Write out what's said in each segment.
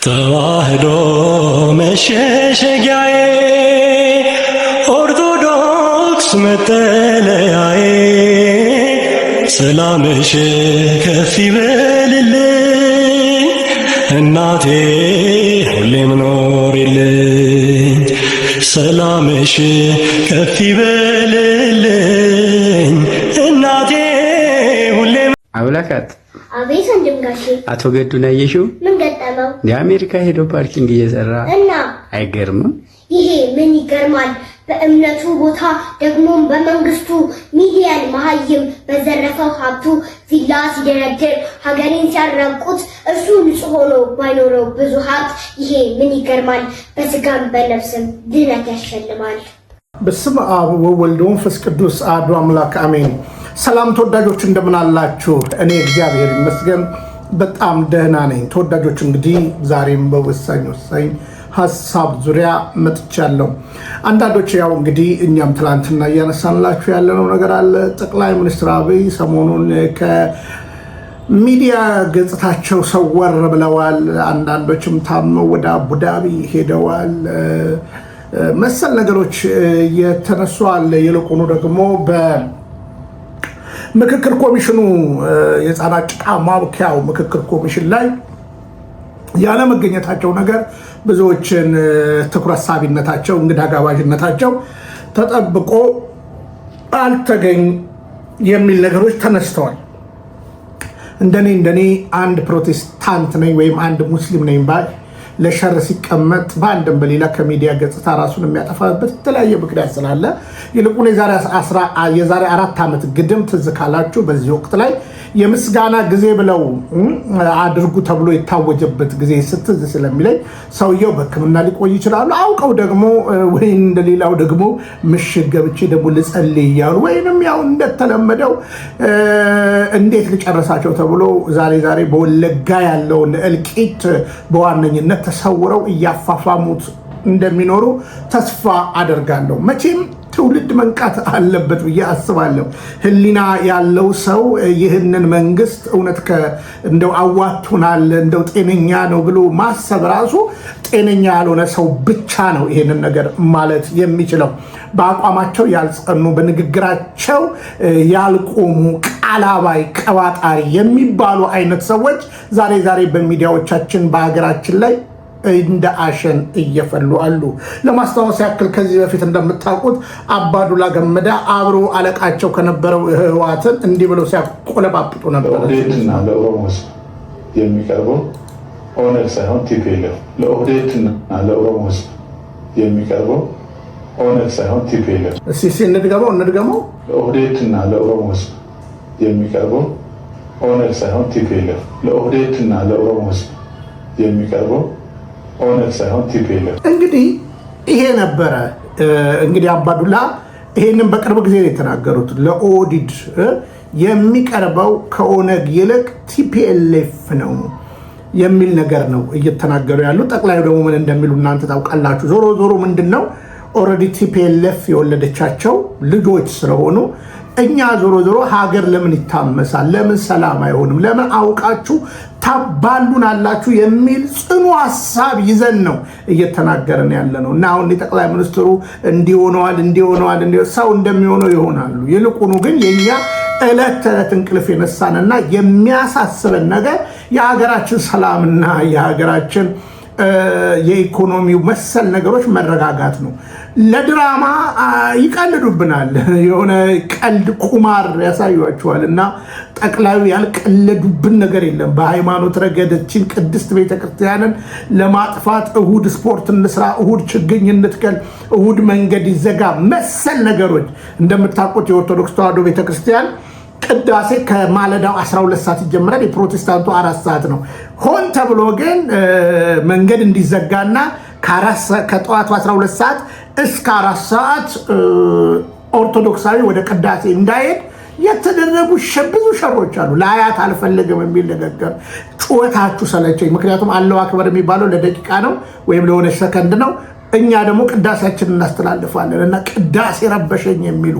ተዋህዶ መሸሸጊያዬ ኦርቶዶክስ መጠለያዬ ሰላምሽ ከፍ ይበልልኝ እናቴ ሁሌም ኖሪልኝ ሰላምሽ ከፍ ይበልልኝ እናቴ ሁሌም አውላካት አቤት ወንድም ጋሼ አቶ ገዱን አየሽው? ምን ገጠመው? የአሜሪካ ሄዶ ፓርኪንግ እየሰራ እና አይገርምም? ይሄ ምን ይገርማል? በእምነቱ ቦታ ደግሞ በመንግስቱ ሚሊየን መሀይም በዘረፈው ሀብቱ ቪላ ሲደረድር ሀገሬን ሲያራቁት እሱ ንጹህ ሆኖ ባይኖረው ብዙ ሀብት ይሄ ምን ይገርማል? በስጋም በነፍስም ድነት ያሸልማል። በስመ አብ ወወልድ ወመንፈስ ቅዱስ አሐዱ አምላክ አሜን። ሰላም ተወዳጆች እንደምን አላችሁ? እኔ እግዚአብሔር ይመስገን በጣም ደህና ነኝ። ተወዳጆች እንግዲህ ዛሬም በወሳኝ ሀሳብ ዙሪያ መጥቻለሁ። አንዳንዶች ያው እንግዲህ እኛም ትላንትና እያነሳንላችሁ ያለነው ነገር አለ። ጠቅላይ ሚኒስትር አብይ ሰሞኑን ከሚዲያ ገጽታቸው ሰወር ብለዋል። አንዳንዶችም ታመው ወደ አቡዳቢ ሄደዋል። መሰል ነገሮች የተነሱ አለ። ይልቁኑ ደግሞ በምክክር ኮሚሽኑ የህፃናት ጭቃ ማብኪያው ምክክር ኮሚሽን ላይ ያለመገኘታቸው ነገር ብዙዎችን ትኩረት ሳቢነታቸው እንግዳ ጋባዥነታቸው ተጠብቆ አልተገኝ የሚል ነገሮች ተነስተዋል። እንደኔ አንድ ፕሮቴስታንት ነኝ ወይም አንድ ሙስሊም ነኝ ባይ ለሸር ሲቀመጥ በአንድም በሌላ ከሚዲያ ገጽታ ራሱን የሚያጠፋበት የተለያየ ምክንያት ስላለ ይልቁን የዛሬ 4 ዓመት ግድም ትዝ ካላችሁ በዚህ ወቅት ላይ የምስጋና ጊዜ ብለው አድርጉ ተብሎ የታወጀበት ጊዜ ስትዝ ስለሚለኝ ሰውየው በሕክምና ሊቆይ ይችላሉ። አውቀው ደግሞ ወይ እንደሌላው ደግሞ ምሽግ ገብቼ ደግሞ ልጸልይ እያሉ ወይንም ያው እንደተለመደው እንዴት ልጨርሳቸው ተብሎ ዛሬ በወለጋ ያለውን እልቂት በዋነኝነት ተሰውረው እያፋፋሙት እንደሚኖሩ ተስፋ አደርጋለሁ። መቼም ትውልድ መንቃት አለበት ብዬ አስባለሁ። ህሊና ያለው ሰው ይህንን መንግስት እውነት እንደው አዋቱናል እንደው ጤነኛ ነው ብሎ ማሰብ ራሱ ጤነኛ ያልሆነ ሰው ብቻ ነው ይህንን ነገር ማለት የሚችለው። በአቋማቸው ያልጸኑ፣ በንግግራቸው ያልቆሙ፣ ቃላባይ ቀባጣሪ የሚባሉ አይነት ሰዎች ዛሬ በሚዲያዎቻችን በሀገራችን ላይ እንደ አሸን እየፈሉ አሉ። ለማስታወስ ያክል ከዚህ በፊት እንደምታውቁት አባዱላ ገመዳ አብሮ አለቃቸው ከነበረው ህወሓትን እንዲህ ብለው ሲያቆለባብጡ ነበር። ለኦህዴድና ለኦሮሞ ህዝብ የሚቀርበው ኦነግ ሳይሆን ቲፒኤልኤፍ። ለኦህዴድና ለኦሮሞ ህዝብ የሚቀርበው ኦነግ ሳይሆን ቲፒኤልኤፍ። እስኪ እንድገመው። ለኦህዴድና ለኦሮሞ ህዝብ የሚቀርበው ኦነግ ሳይሆን ቲፒኤልኤፍ። ለኦህዴድና ለኦሮሞ ህዝብ የሚቀርበው ኦነግ ሳይሆን ቲፒኤልኤፍ። እንግዲህ ይሄ ነበረ። እንግዲህ አባዱላ ይሄንን በቅርብ ጊዜ የተናገሩት ለኦህዴድ የሚቀርበው ከኦነግ ይልቅ ቲፒኤልኤፍ ነው የሚል ነገር ነው እየተናገሩ ያሉ። ጠቅላዩ ደግሞ ምን እንደሚሉ እናንተ ታውቃላችሁ። ዞሮ ምንድን ነው ኦልሬዲ ቲፒኤልኤፍ የወለደቻቸው ልጆች ስለሆኑ እኛ ዞሮ ሀገር ለምን ይታመሳል? ለምን ሰላም አይሆንም? ለምን አውቃችሁ ታባሉን አላችሁ የሚል ጽኑ ሀሳብ ይዘን ነው እየተናገረን ያለ ነው። እና አሁን ጠቅላይ ሚኒስትሩ እንዲሆነዋል ሰው እንደሚሆነው ይሆናሉ። ይልቁኑ ግን የኛ ዕለት ተዕለት እንቅልፍ የነሳንና የሚያሳስበን ነገር የሀገራችን ሰላምና የሀገራችን የኢኮኖሚው መሰል ነገሮች መረጋጋት ነው። ለድራማ ይቀልዱብናል። የሆነ ቀልድ ቁማር ያሳዩዋቸዋል። እና ጠቅላዩ ያልቀለዱብን ነገር የለም። በሃይማኖት ረገደችን ቅድስት ቤተክርስቲያንን ለማጥፋት እሁድ ስፖርት እንስራ፣ እሁድ ችግኝ እንትከል፣ እሁድ መንገድ ይዘጋ መሰል ነገሮች እንደምታውቁት የኦርቶዶክስ ተዋሕዶ ቤተክርስቲያን ቅዳሴ ከማለዳው 12 ሰዓት ይጀምራል። የፕሮቴስታንቱ 4 ሰዓት ነው። ሆን ተብሎ ግን መንገድ እንዲዘጋና ከጠዋቱ 12 ሰዓት እስከ 4 ሰዓት ኦርቶዶክሳዊ ወደ ቅዳሴ እንዳይሄድ የተደረጉ ብዙ ሸሮች አሉ። ለአያት አልፈልግም የሚል ንግግር። ጩኸታችሁ ሰለቸኝ። ምክንያቱም አላሁ አክበር የሚባለው ለደቂቃ ነው ወይም ለሆነ ሰከንድ ነው። እኛ ደግሞ ቅዳሴያችን እናስተላልፋለን እና ቅዳሴ ረበሸኝ የሚሉ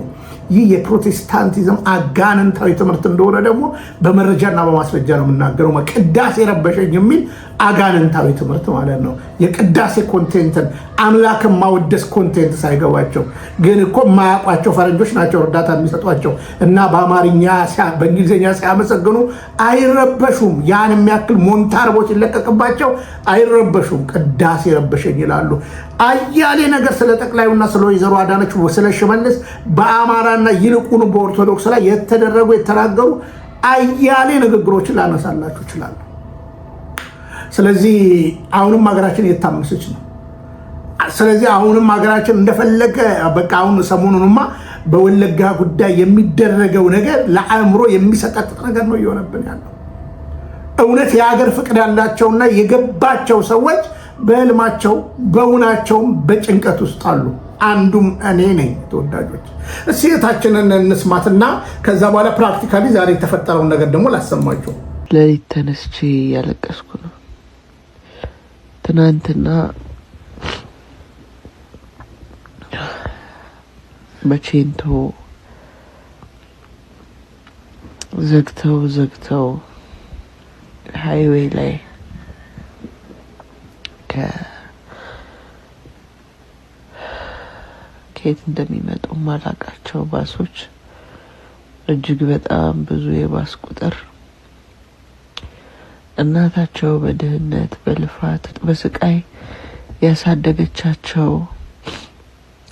ይህ የፕሮቴስታንቲዝም አጋንንታዊ ትምህርት እንደሆነ ደግሞ በመረጃና በማስረጃ ነው የምናገረው። ቅዳሴ ረበሸኝ የሚል አጋንንታዊ ትምህርት ማለት ነው። የቅዳሴ ኮንቴንትን አምላክን ማወደስ ኮንቴንት ሳይገባቸው ግን እኮ የማያውቋቸው ፈረንጆች ናቸው እርዳታ የሚሰጧቸው እና በአማርኛ በእንግሊዝኛ ሲያመሰግኑ አይረበሹም። ያን የሚያክል ሞንታርቦ ሲለቀቅባቸው አይረበሹም። ቅዳሴ ረበሸኝ ይላሉ። አያሌ ነገር ስለ ጠቅላዩና ስለ ወይዘሮ አዳነች ስለ ሽመልስ በአማራና ይልቁኑ በኦርቶዶክስ ላይ የተደረጉ የተናገሩ አያሌ ንግግሮችን ላነሳላችሁ ይችላሉ። ስለዚህ አሁንም ሀገራችን እየታመሰች ነው። ስለዚህ አሁንም ሀገራችን እንደፈለገ በቃ አሁን ሰሞኑንማ በወለጋ ጉዳይ የሚደረገው ነገር ለአእምሮ የሚሰቀጥጥ ነገር ነው እየሆነብን ያለው። እውነት የሀገር ፍቅር ያላቸውና የገባቸው ሰዎች በህልማቸው በውናቸውም በጭንቀት ውስጥ አሉ። አንዱም እኔ ነኝ። ተወዳጆች እሴታችንን እንስማትና ከዛ በኋላ ፕራክቲካሊ ዛሬ የተፈጠረውን ነገር ደግሞ ላሰማችሁ። ለሊት ተነስቼ ያለቀስኩ ነው። ትናንትና በቼንቶ ዘግተው ሃይዌይ ላይ ከየት እንደሚመጡ ማላቃቸው ባሶች እጅግ በጣም ብዙ የባስ ቁጥር እናታቸው በድህነት በልፋት በስቃይ ያሳደገቻቸው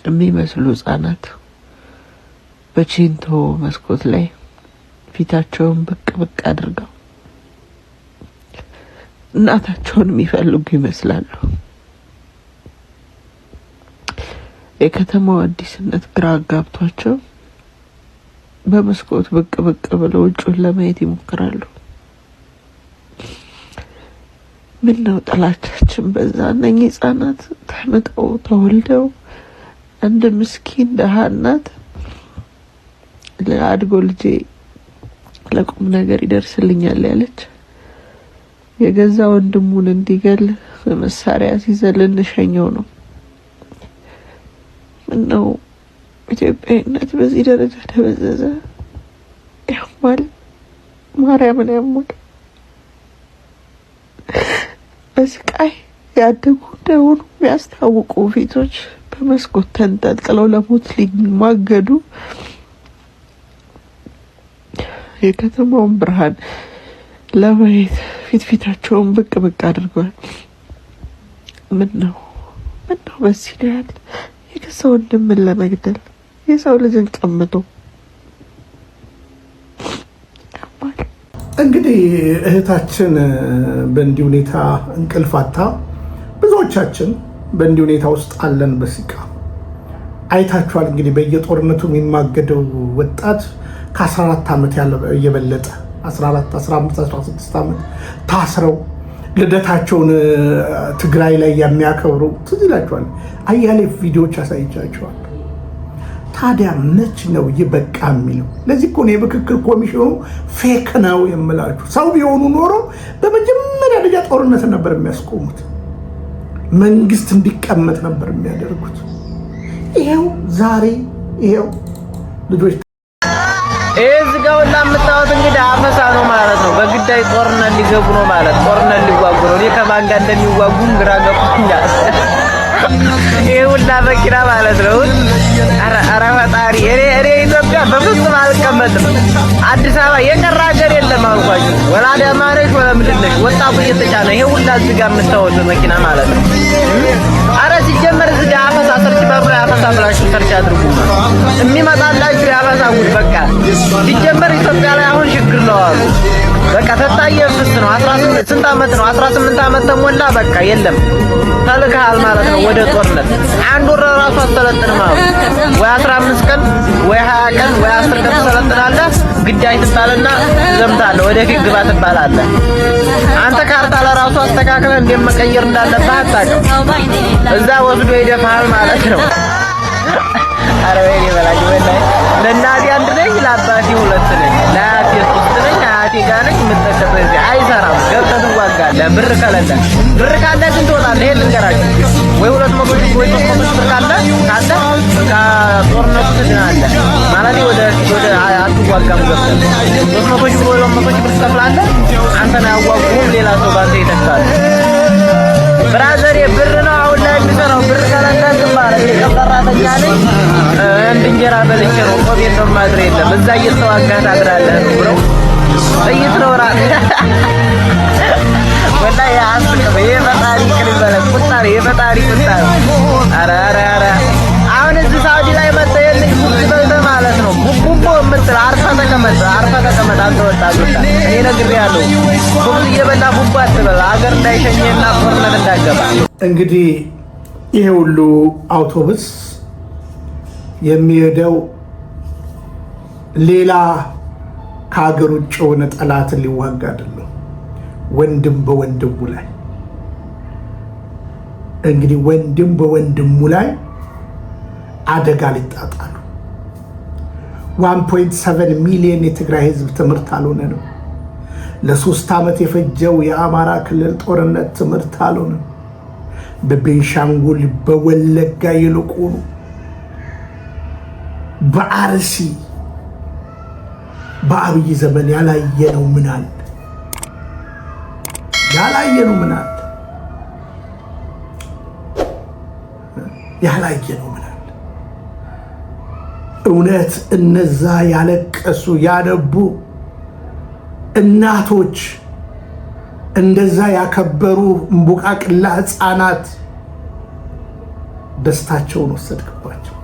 የሚመስሉ ህጻናት በቼንቶ መስኮት ላይ ፊታቸውን ብቅ አድርገው እናታቸውን የሚፈልጉ ይመስላሉ። የከተማው አዲስነት ግራ አጋብቷቸው በመስኮት ብቅ ብለው ውጭውን ለማየት ይሞክራሉ። ምን ነው ጥላቻችን በዛ። እነኚህ ህጻናት ተምጠው ተወልደው አንድ ምስኪን ደሃ እናት ለአድጎ ልጄ ለቁም ነገር ይደርስልኛል ያለች የገዛ ወንድሙን እንዲገል መሳሪያ ሲዘል እንሸኘው ነው። ምነው ኢትዮጵያዊነት በዚህ ደረጃ ተበዘዘ? ያማል፣ ማርያምን ያማል። በስቃይ ያደጉ እንደሆኑ የሚያስታውቁ ፊቶች በመስኮት ተንጠልጥለው ለሞት ሊማገዱ የከተማውን ብርሃን ለማየት ፊታቸውን ብቅ አድርገዋል። ምን ነው በዚህ ያህል የገዛ ወንድምን ለመግደል የሰው ልጅን ቀምቶ እንግዲህ እህታችን በእንዲህ ሁኔታ እንቅልፋታ፣ ብዙዎቻችን በእንዲህ ሁኔታ ውስጥ አለን በሲቃ አይታችኋል። እንግዲህ በየጦርነቱ የሚማገደው ወጣት ከ14 ዓመት እየበለጠ 14፣ 15፣ 16 ዓመት ታስረው ልደታቸውን ትግራይ ላይ የሚያከብሩ ትዝ ይላችኋል። አያሌ ቪዲዮዎች አሳይቻችኋል። ታዲያ መች ነው ይበቃ የሚለው? ለዚህ እኮ ነው የምክክር ኮሚሽኑ ፌክ ነው የምላችሁ። ሰው ቢሆኑ ኖሮ በመጀመሪያ ደረጃ ጦርነት ነበር የሚያስቆሙት፣ መንግስት እንዲቀመጥ ነበር የሚያደርጉት። ይሄው ዛሬ ይሄው ልጆች እዝጋው ለምታውት እንግዲህ አፈሳ ነው ማለት ነው። በግዳይ ጦርነት ሊገቡ ነው ማለት ጦርነት ሊዋጉ ነው። እኔ ከማን ጋር እንደሚዋጉም ግራ ገብቶኛል። ይሄ ሁላ መኪና ማለት ነው። ኧረ ፈጣሪ እኔ ኢትዮጵያ በፍጹም አልቀመጥም። አዲስ አበባ የቀረ ሀገር የለም አልኳችሁ። ወላ አዳማ ነሽ ወላ ምንድን ነሽ? ወጣቱ እየተጫነ ይሄ ሁላ እዚህ ጋር የምታወጡ መኪና ማለት ነው። ኧረ ሲጀመር እዚህ ጋር አፈሳ ሰርች በሩ ላይ አፈሳ ብላችሁ ሰርች አድርጉ። የሚመጣላችሁ የአፈሳ ጉድ በቃ ሲጀመር ኢትዮጵያ ላይ አሁን ችግር ነው አሉ። በቃ ተታየ ፍስ ነው። 18 ስንት ዓመት ነው? 18 ዓመት ተሞላ። በቃ የለም ተልከሃል ማለት ነው ወደ ጦርነት። አንድ ወር ራሱ አትሰለጥንም አሉ። ወይ 15 ቀን ወይ 20 ቀን ወይ 10 ቀን ትሰለጥናለህ። ግዳይ ትጣልና ዘምታለህ፣ ወደፊት ግባ ትባላለህ። አንተ ካርታ ለራሱ አስተካክለህ እንዴት መቀየር እንዳለብህ አታውቅም። እዛ ወስዶ ይደፋሃል ማለት ነው። ኧረ ወይኔ በላችሁ ወላሂ። ለእናቴ አንድ ነኝ፣ ለአባቴ ሁለት ነኝ፣ ለአያቴ 3 ነኝ፣ አያቴ ጋር ነኝ። የምትጠቀመው እዚህ አይሰራም። ገብተህ ትዋጋለህ። ብር ካለ ግን ትወጣለህ። ይሄን ልንገራችሁ። ወይ 200 ሺህ ወይ 300 ሺህ ብር ካለ ከጦርነቱ ትድናለህ ማለት ወደ አትዋጋም ገብተህ 300 ሺህ ወይ 200 ሺህ ብር ትከፍላለህ። አንተን አያዋጉህም፣ ሌላ ሰው ባንተ ይተካል። ብራዘር ብር ነው አሁን ላይ የሚሰራው። ብር ካላንተ ማለት የቀበራተኛ ነኝ አንድ እንጀራ በልቼ ነው ቆቤን ነው ማድረ የለም እዛ እየተዋጋህ ታድራለህ ነው ብለው ጥይት ነው ራስ ወላሂ ያስቀበ የፈጣሪ ክልበለ ቁጣሪ የፈጣሪ ቁጣሪ አረ አሁን እዚህ ሳውዲ ላይ መጥተህ የልጅ ቡክ ማለት ነው ቡቡ የምትል አርፈህ ተቀመጥ አንተ ወጣት እኔ ነግሬሃለሁ። ቡቡ እየበላ ቡቡ አትበል አገር እንዳይሸኝና ጦርነት እንዳይገባ። እንግዲህ ይሄ ሁሉ አውቶቡስ የሚሄደው ሌላ ከሀገር ውጭ የሆነ ጠላትን ሊዋጋ አይደለም፣ ወንድም በወንድሙ ላይ እንግዲህ ወንድም በወንድሙ ላይ አደጋ ሊጣጣሉ 1.7 ሚሊዮን የትግራይ ህዝብ ትምህርት አልሆነም። ለ3 ዓመት የፈጀው የአማራ ክልል ጦርነት ትምህርት አልሆነም። በቤንሻንጉል በወለጋ ይልቁኑ በአርሲ በአብይ ዘመን ያላየነው ምን አለ? ያላየነው ምን አለ? ያላየነው ምን አለ? እውነት እነዛ ያለቀሱ ያነቡ እናቶች እንደዛ ያከበሩ እምቡቃቅላ ህፃናት ደስታቸውን ወሰድክባቸው፣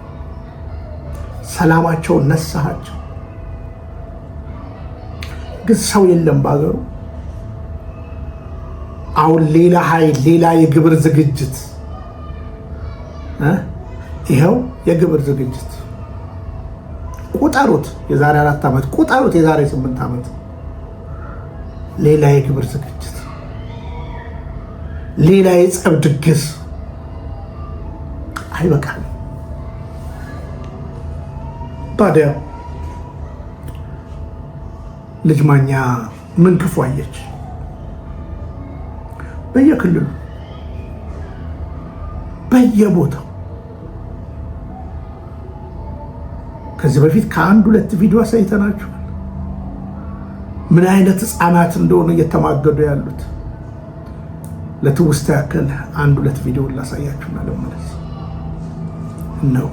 ሰላማቸውን ነሳሃቸው። ግን ሰው የለም ባገሩ። አሁን ሌላ ኃይል ሌላ የግብር ዝግጅት ይኸው የግብር ዝግጅት ቁጠሩት። የዛሬ 4 ዓመት ቁጠሩት። የዛሬ 8 ዓመት ሌላ የግብር ዝግጅት፣ ሌላ የጸብ ድግስ አይበቃም። ታዲያ ልጅ ማኛ ምን ክፉ አየች? በየክልሉ በየቦታው ከዚህ በፊት ከአንድ 2 ቪዲዮ አሳይተናችኋል። ምን አይነት ህፃናት እንደሆኑ እየተማገዱ ያሉት። ለትውስታ ያክል 1 2 ቪዲዮ ላሳያችሁና ለማለት ነው።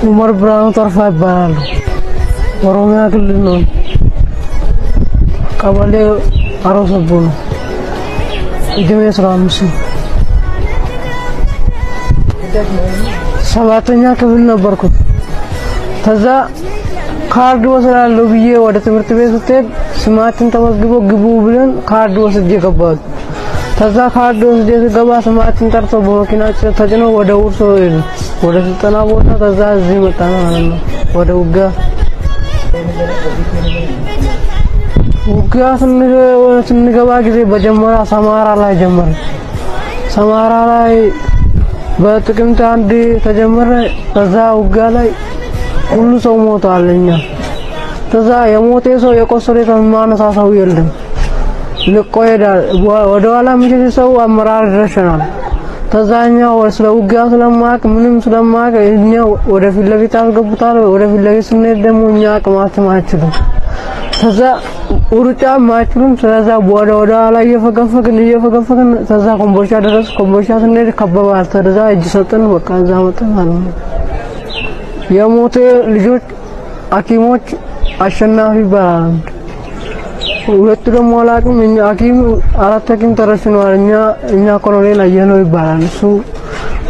ኡመር ብርሃኑ ጠርፋ ይባላሉ። ኦሮሚያ ክልል ነው። ቀበሌ አሮሰቦ ነው። እድሜ 15 ነው። 7ኛ ክፍል ነበርኩ። ከዛ ካርድ ወስዳለሁ ብዬ ወደ ትምህርት ቤት ስትሄድ ስማችን ተመዝግቦ ግቡ ብለን ካርድ ወስጄ ገባሁ። ከዛ ካርድ ወስጄ ስገባ ስማችን ጠርቶ በመኪና ተጭኖ ወደ ውርሶ ሄዱ፣ ወደ ስልጠና ቦታ። ከዛ እዚህ መጣን ማለት ነው ወደ ውጊያ ስንገባ ጊዜ በጀመራ ሰማራ ላይ ጀመረ። ሰማራ ላይ በጥቅምት 1 ተጀመረ። ከዛ ውጊያ ላይ ሁሉ ሰው ሞቷል። እኛ ከዛ የሞተ ሰው የቆሰለ ሰው ማነሳ ሰው የለም፣ ልቆ ሄዳል። ወደ ኋላ የሚሸሽ ሰው አመራር ይረሸናል። ከዛኛ ስለ ውጊያ ስለማቅ ምንም ስለማቅ እኛ ወደ ፊት ለፊት አስገቡታል። ወደ ፊት ለፊት ስንሄድ ደግሞ እኛ አቅማችን አይችልም። ከዛ ሩጫ ማይችሉም። ስለዛ ወደ ኋላ እየፈገፈግን ከዛ ኮምቦልቻ ደረስ። ኮምቦልቻ ስንሄድ ከበባል። ከዛ እጅ ሰጥን። በቃ እዛ መጣን ማለት ነው። የሞተ ልጆች ሐኪሞች አሸናፊ ይባላል። 2 ደግሞ አላውቅም። እኛ ሐኪም 4 ሐኪም ተረሽነዋል። እኛ ኮሎኔል አየነው ይባላል። እሱ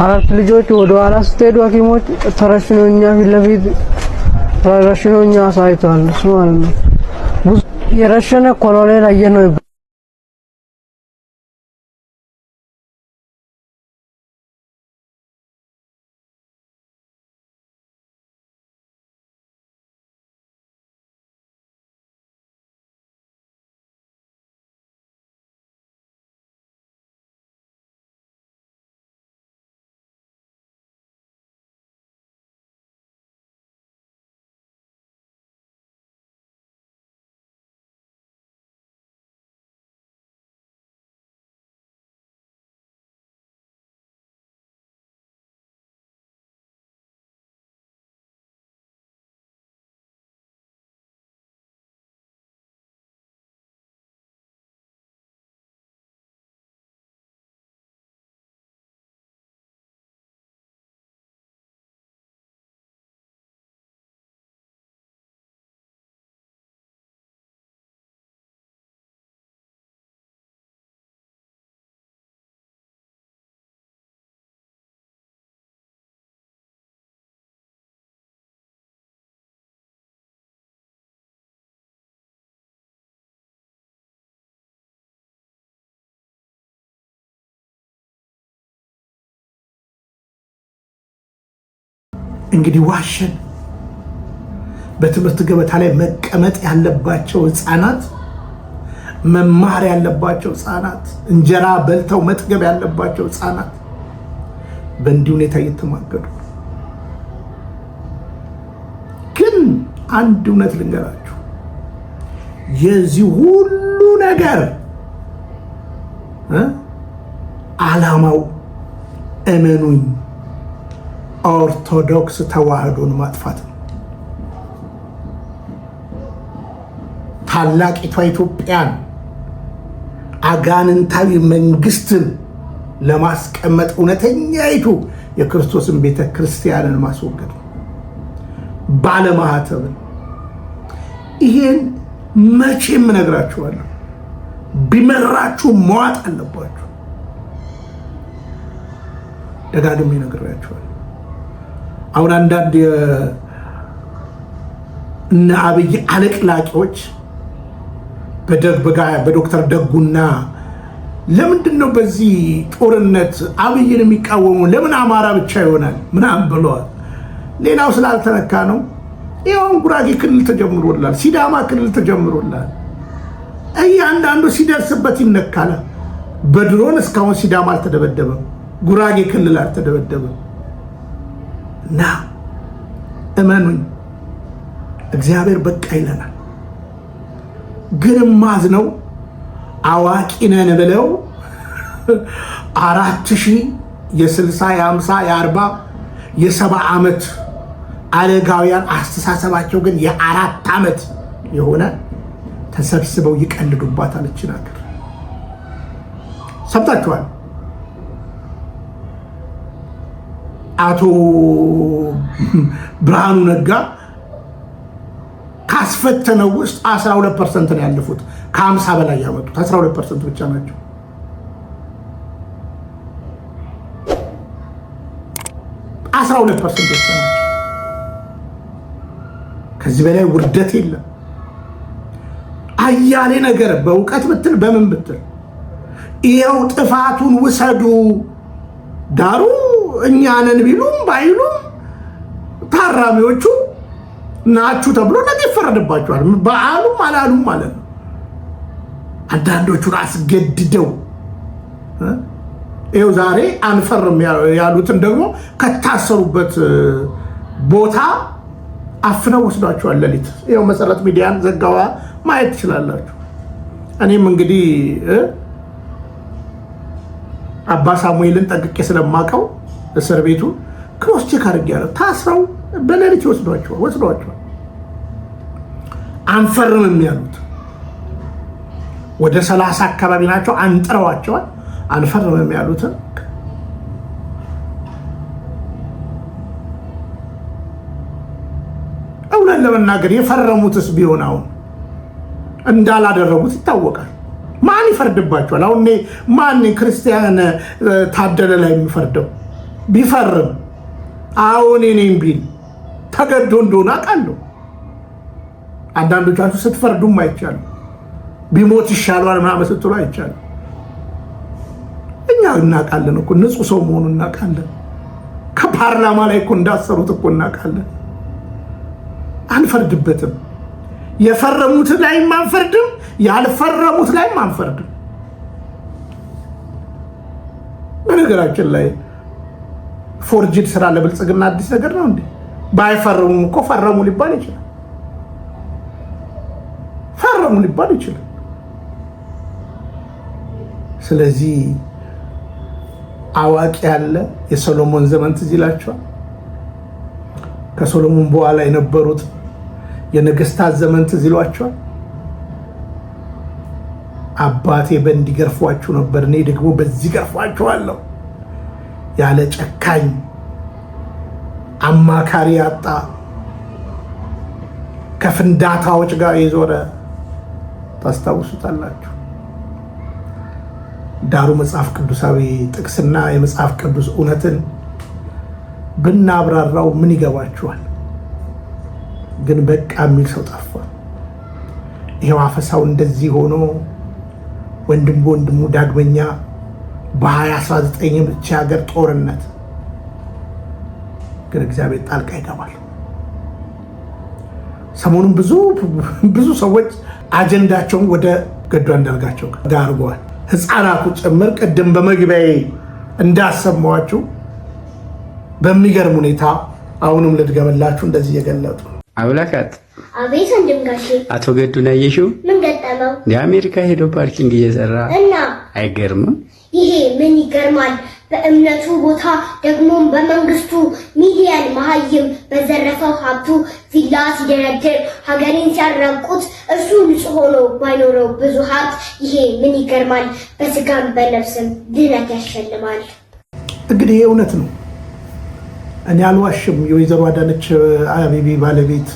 4 ልጆች ወደ ኋላ ስትሄዱ ሐኪሞች ተረሽነው እኛ ፊት ለፊት ተረሽነው እኛ አሳይተዋል። እሱ ማለት ነው የረሸነ ኮሎኔል አየነው። እንግዲህ ዋሸን። በትምህርት ገበታ ላይ መቀመጥ ያለባቸው ህፃናት፣ መማር ያለባቸው ህፃናት፣ እንጀራ በልተው መጥገብ ያለባቸው ህፃናት በእንዲህ ሁኔታ እየተማገዱ። ግን አንድ እውነት ልንገራችሁ፣ የዚህ ሁሉ ነገር ዓላማው እመኑኝ ኦርቶዶክስ ተዋህዶን ማጥፋት ነው። ታላቂቷ ኢትዮጵያን አጋንንታዊ መንግስትን ለማስቀመጥ እውነተኛይቱ የክርስቶስን ቤተ ክርስቲያንን ማስወገድ ነው። ባለማህተብን ይሄን መቼም እነግራችኋለሁ፣ ቢመራችሁ መዋጥ አለባችሁ። ደጋግሜ እነግራችኋለሁ። አሁን አንዳንድ እነ አብይ አለቅላቂዎች በዶክተር ደጉና ለምንድን ነው በዚህ ጦርነት አብይን የሚቃወሙ ለምን አማራ ብቻ ይሆናል ምናምን ብለዋል። ሌላው ስላልተነካ ነው። ይኸውም ጉራጌ ክልል ተጀምሮላል፣ ሲዳማ ክልል ተጀምሮላል። እያንዳንዱ ሲደርስበት ይነካል። በድሮን እስካሁን ሲዳማ አልተደበደበም፣ ጉራጌ ክልል አልተደበደበም። እና እመኑኝ እግዚአብሔር በቃ ይለናል። ግን ማዝነው አዋቂ ነን ብለው 4000 የ60 የ50 የ40 የ70 ዓመት አለጋውያን አስተሳሰባቸው ግን የ4 ዓመት የሆነ ተሰብስበው ይቀልዱባታል። እቺ ነገር ሰምታችኋል። አቶ ብርሃኑ ነጋ ካስፈተነው ውስጥ 12% ነው ያለፉት። ከ50 በላይ ያመጡት 12% ብቻ ናቸው። ብቻ ናቸው። ከዚህ በላይ ውርደት የለም። አያሌ ነገር በእውቀት ብትል በምን ብትል ይኸው ጥፋቱን ውሰዱ። ዳሩ እኛንን ቢሉም ባይሉም ታራሚዎቹ ናችሁ ተብሎ ነገር ይፈረድባቸዋል። በአሉም አላሉም ማለት ነው። አንዳንዶቹን አስገድደው ይኸው ዛሬ አንፈርም ያሉትን ደግሞ ከታሰሩበት ቦታ አፍነው ወስዷቸዋል። ሌሊት ይኸው መሰረት ሚዲያን ዘጋዋ ማየት ትችላላችሁ። እኔም እንግዲህ አባ ሳሙኤልን ጠንቅቄ ስለማቀው እስር ቤቱ ክሮስ ቼክ አድርጌያለሁ። ታስረው በሌሊት ወስዷቸዋል። አንፈርምም ያሉት ወደ 30 አካባቢ ናቸው። አንጥረዋቸዋል። አንፈርምም ያሉትን እውነት ለመናገር የፈረሙትስ ቢሆን አሁን እንዳላደረጉት ይታወቃል። ማን ይፈርድባቸዋል? አሁን ማን ክርስቲያን ታደለ ላይ የሚፈርደው? ቢፈርም አሁን እኔም ቢል ተገዶ እንደሆነ አውቃለሁ። አንዳንዶቻችሁ ስትፈርዱም አይቻልም። ቢሞት ይሻሏል ምናምን ስትሉ አይቻልም። እኛ እናውቃለን እኮ ንጹህ ሰው መሆኑን እናውቃለን። ከፓርላማ ላይ እኮ እንዳሰሩት እኮ እናውቃለን። አንፈርድበትም። የፈረሙት ላይም አንፈርድም፣ ያልፈረሙት ላይም አንፈርድም። በነገራችን ላይ ፎርጅድ ስራ ለብልጽግና አዲስ ነገር ነው እንዴ? ባይፈረሙም እኮ ፈረሙ ሊባል ይችላል። ፈረሙ ሊባል ይችላል። ስለዚህ አዋቂ ያለ የሶሎሞን ዘመን ትዝ ይላችኋል። ከሶሎሞን በኋላ የነበሩት የነገስታት ዘመን ትዝ ይሏችኋል። አባቴ በእንዲህ ገርፏችሁ ነበር፣ እኔ ደግሞ በዚህ ገርፏችኋለሁ ያለ ጨካኝ አማካሪ ያጣ ከፍንዳታዎች ጋር የዞረ ታስታውሱታላችሁ። ዳሩ መጽሐፍ ቅዱሳዊ ጥቅስና የመጽሐፍ ቅዱስ እውነትን ብናብራራው ምን ይገባችኋል? ግን በቃ የሚል ሰው ጠፋ። ይሄው አፈሳው እንደዚህ ሆኖ ወንድሙ ዳግመኛ በ2019 ብቻ ሀገር ጦርነት ግን እግዚአብሔር ጣልቃ ይገባል። ሰሞኑን ብዙ ሰዎች አጀንዳቸውን ወደ ገዱ አንዳርጋቸው ጋር አድርገዋል። ህፃናቱ ጭምር ቅድም በመግቢያዬ እንዳሰማኋችሁ በሚገርም ሁኔታ አሁንም ልድገምላችሁ እንደዚህ እየገለጡ አውላካት አቤት ወንድም ጋሼ። አቶ ገዱን አየሽው? ምን ገጠመው? የአሜሪካ ሄዶ ፓርኪንግ እየሰራ እና አይገርምም? ይሄ ምን ይገርማል? በእምነቱ ቦታ ደግሞም በመንግስቱ ሚሊየን መሀይም በዘረፈው ሀብቱ ቪላ ሲደረድር ሀገሬን ሲያራቁት እሱ ንጹህ ሆኖ ባይኖረው ብዙ ሀብት ይሄ ምን ይገርማል? በስጋም በነፍስም ድነት ያሸልማል። እንግዲህ ይህ እውነት ነው። እኔ አልዋሽም። የወይዘሮ አዳነች አቤቤ ባለቤት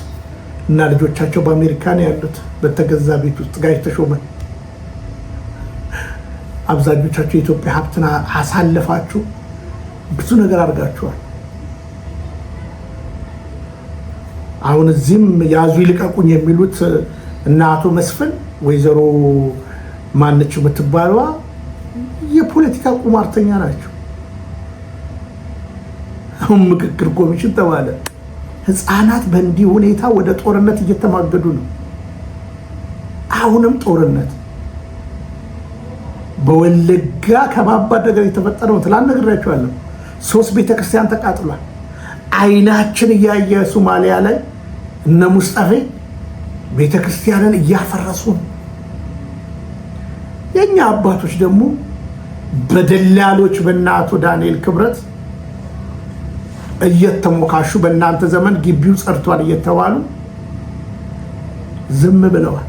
እና ልጆቻቸው በአሜሪካ ነው ያሉት፣ በተገዛ ቤት ውስጥ ጋሽ ተሾመ። አብዛኞቻችሁ የኢትዮጵያ ሀብትን አሳልፋችሁ ብዙ ነገር አድርጋችኋል። አሁን እዚህም ያዙ ይልቀቁኝ የሚሉት እና አቶ መስፍን ወይዘሮ ማነች የምትባለዋ የፖለቲካ ቁማርተኛ ናቸው። አሁን ምክክር ኮሚሽን ተባለ። ህፃናት በእንዲህ ሁኔታ ወደ ጦርነት እየተማገዱ ነው። አሁንም ጦርነት በወለጋ ከባባድ ነገር የተፈጠረው ትላንት ነግሬያችኋለሁ። 3 ቤተክርስቲያን ተቃጥሏል። አይናችን እያየ ሶማሊያ ላይ እነ ሙስጠፌ ቤተክርስቲያንን እያፈረሱ ነው። የኛ አባቶች ደግሞ በደላሎች በእናቱ ዳንኤል ክብረት እየተሞካሹ በእናንተ ዘመን ግቢው ጸርቷል እየተባሉ ዝም ብለዋል።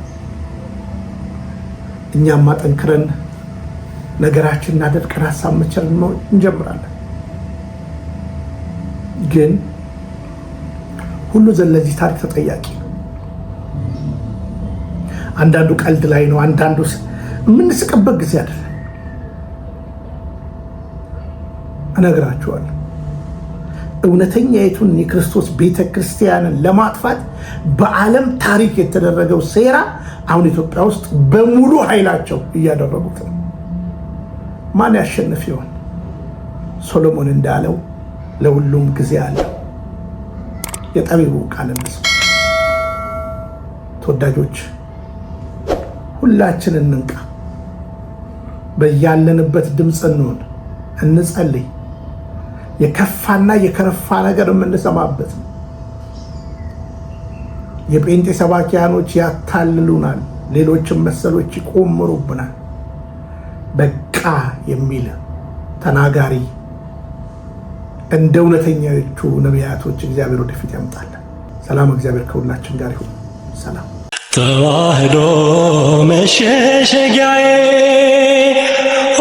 እኛማ ጠንክረን ነገራችን እናደርቀን ሀሳብ መቻል ነው እንጀምራለን። ግን ሁሉ ዘለዚህ ታሪክ ተጠያቂ ነው። አንዳንዱ ቀልድ ላይ ነው፣ አንዳንዱ የምንስቅበት ጊዜ አይደለም። እነግራችኋለሁ እውነተኛይቱን የክርስቶስ ቤተክርስቲያንን ለማጥፋት በዓለም ታሪክ የተደረገው ሴራ አሁን ኢትዮጵያ ውስጥ በሙሉ ኃይላቸው እያደረጉት ነው። ማን ያሸንፍ ይሆን? ሶሎሞን እንዳለው ለሁሉም ጊዜ አለው። የጠቢቡ ቃል እንስማ። ተወዳጆች ሁላችን እንንቃ፣ በያለንበት ድምፅ እንሆን፣ እንጸልይ። የከፋና የከረፋ ነገር የምንሰማበት ነው። የጴንጤ ሰባኪያኖች ያታልሉናል፣ ሌሎችም መሰሎች ይቆምሩብናል። በቃ የሚል ተናጋሪ እንደ እውነተኛዎቹ ነቢያቶች እግዚአብሔር ወደፊት ያምጣለን። ሰላም፣ እግዚአብሔር ከሁላችን ጋር ይሁን። ሰላም። ተዋህዶ መሸሸጊያዬ፣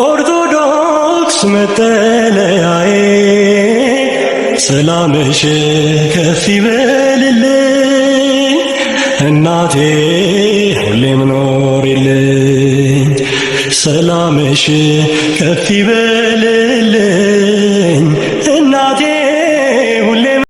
ኦርቶዶክስ መጠለያዬ፣ ሰላምሽ ከፍ ይበልልኝ እናቴ ሁሌም ኖሪልኝ። ሰላምሽ ከፍ ይበልልኝ